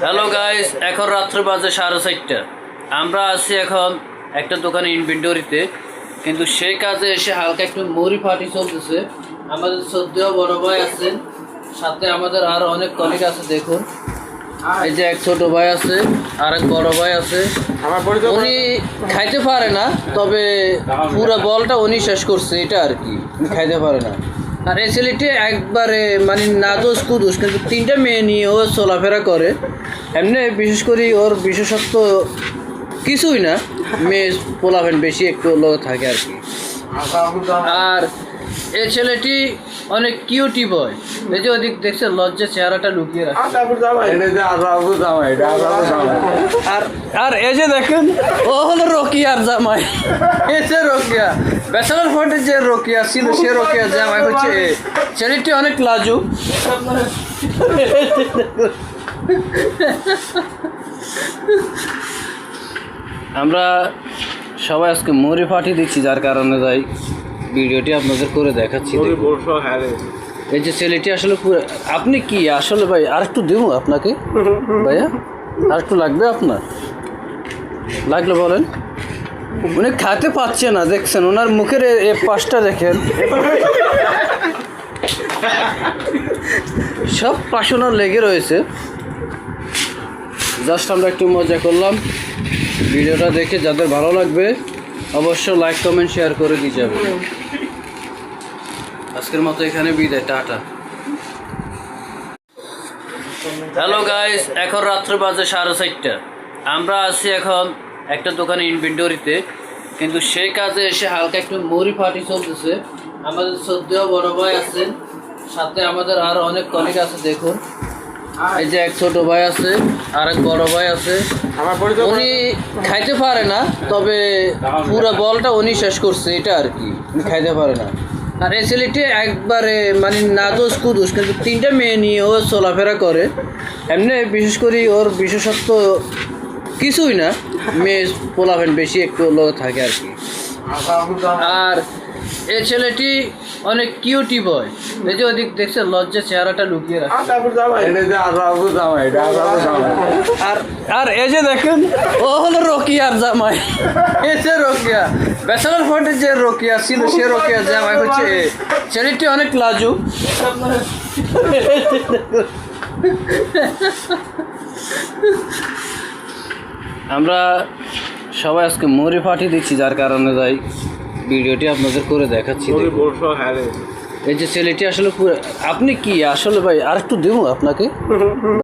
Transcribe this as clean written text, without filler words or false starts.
Hello guys, এখন রাত্রে বাজে 4:30। আমরা আছি এখন একটা দোকানে ইনভেন্টরিতে, কিন্তু সেই কাজে এসে হালকা একটু মুড়ি পার্টি চলতেছে। আমাদের শ্রদ্ধেয় বড় ভাই আছেন, সাথে আমাদের আরো অনেক কলিগ আছে। দেখুন, এই যে এক ছোট ভাই আছে, আর এক বড় ভাই আছে। উনি খাইতে পারে না, তবে পুরো বলটা উনি শেষ করছে, এটা আর কি। উনি খাইতে পারে না। আর এই ছেলেটি একবারে মানে নাদোষ কুদোষ, কিন্তু 3টা মেয়ে নিয়ে ও চলাফেরা করে। এমনি বিশেষ করে ওর বিশেষত্ব কিছুই না, মেয়ে পোলাভেন বেশি একটু লোক থাকে আর কি। আর এই ছেলেটি অনেক কিউটি বয়। এই যে ওদিক দেখছে, লজ্জা চেহারাটা লুকিয়ে রাখে। আর এই যে দেখেন, ও হলো রোকিয়ার জামাই। এই যে রোকিয়া, ব্যাচেলর ফোর্টে যে রোকিয়া ছিল, সে রোকিয়ার জামাই হচ্ছে। ছেলেটি অনেক লাজুক। আমরা সবাই আজকে মুড়ি পাঠিয়ে দিচ্ছি, যার কারণে যাই ভিডিওটি আপনাদের করে দেখাচ্ছি। এই যে ছেলেটি আসলে আপনি কি আসলে ভাই আর একটু দেবো আপনাকে? ভাইয়া আর একটু লাগবে আপনার? লাগলে বলেন। উনি খাতে পাচ্ছে না, দেখছেন ওনার মুখের এই পাশটা দেখেন, সব পাশনা লেগে রয়েছে। জাস্ট আমরা একটু মজা করলাম। ভিডিওটা দেখে যাদের ভালো লাগবে অবশ্য লাইক কমেন্ট শেয়ার করে দিয়ে যাবে। আজকের মতো এখানে বিদায়, টাটা। হ্যালো গাইস, এখন রাত্রে বাজে 4:30। আমরা আছি এখন একটা দোকানে ইনভেন্টরিতে, কিন্তু সেই কাজে এসে হালকা একটু মুড়ি পার্টি চলতেছে। আমাদের শ্রদ্ধেয় বড় ভাই আছেন, সাথে আমাদের আরো অনেক কলিগ আছে। দেখুন, এই যে এক ছোট ভাই আছে, আর এক বড় ভাই আছে। উনি খাইতে পারে না, তবে পুরো বলটা উনি শেষ করছে, এটা আর কি। উনি খাইতে পারে না। আর এই ছেলেটি একবারে মানে নাদোষ কুদোষ, কিন্তু 3টা মেয়ে নিয়ে ও চলাফেরা করে। এমনি বিশেষ করে ওর বিশেষত্ব কিছুই না, মেয়ে পোলাভেন বেশি একটু লোক থাকে আর কি। আর এই ছেলেটি অনেক কিউটি বয়। এই যে ওদিক দেখছে, লজ্জা চেহারাটা লুকিয়ে রাখে। আর এই যে দেখেন, ও হলো রোকিয়ার জামাই। এই যে রোকিয়া, ব্যাচেলর ফোর্টে যে রোকিয়া ছিল, সে রোকিয়ার জামাই হচ্ছে। ছেলেটি অনেক লাজুক। আমরা সবাই আজকে মুড়ি পাঠিয়ে দিচ্ছি, যার কারণে যাই ভিডিওটি আপনাদের করে দেখাচ্ছি। এই যে ছেলেটি আসলে আপনি কি আসলে ভাই আর একটু দেবো আপনাকে?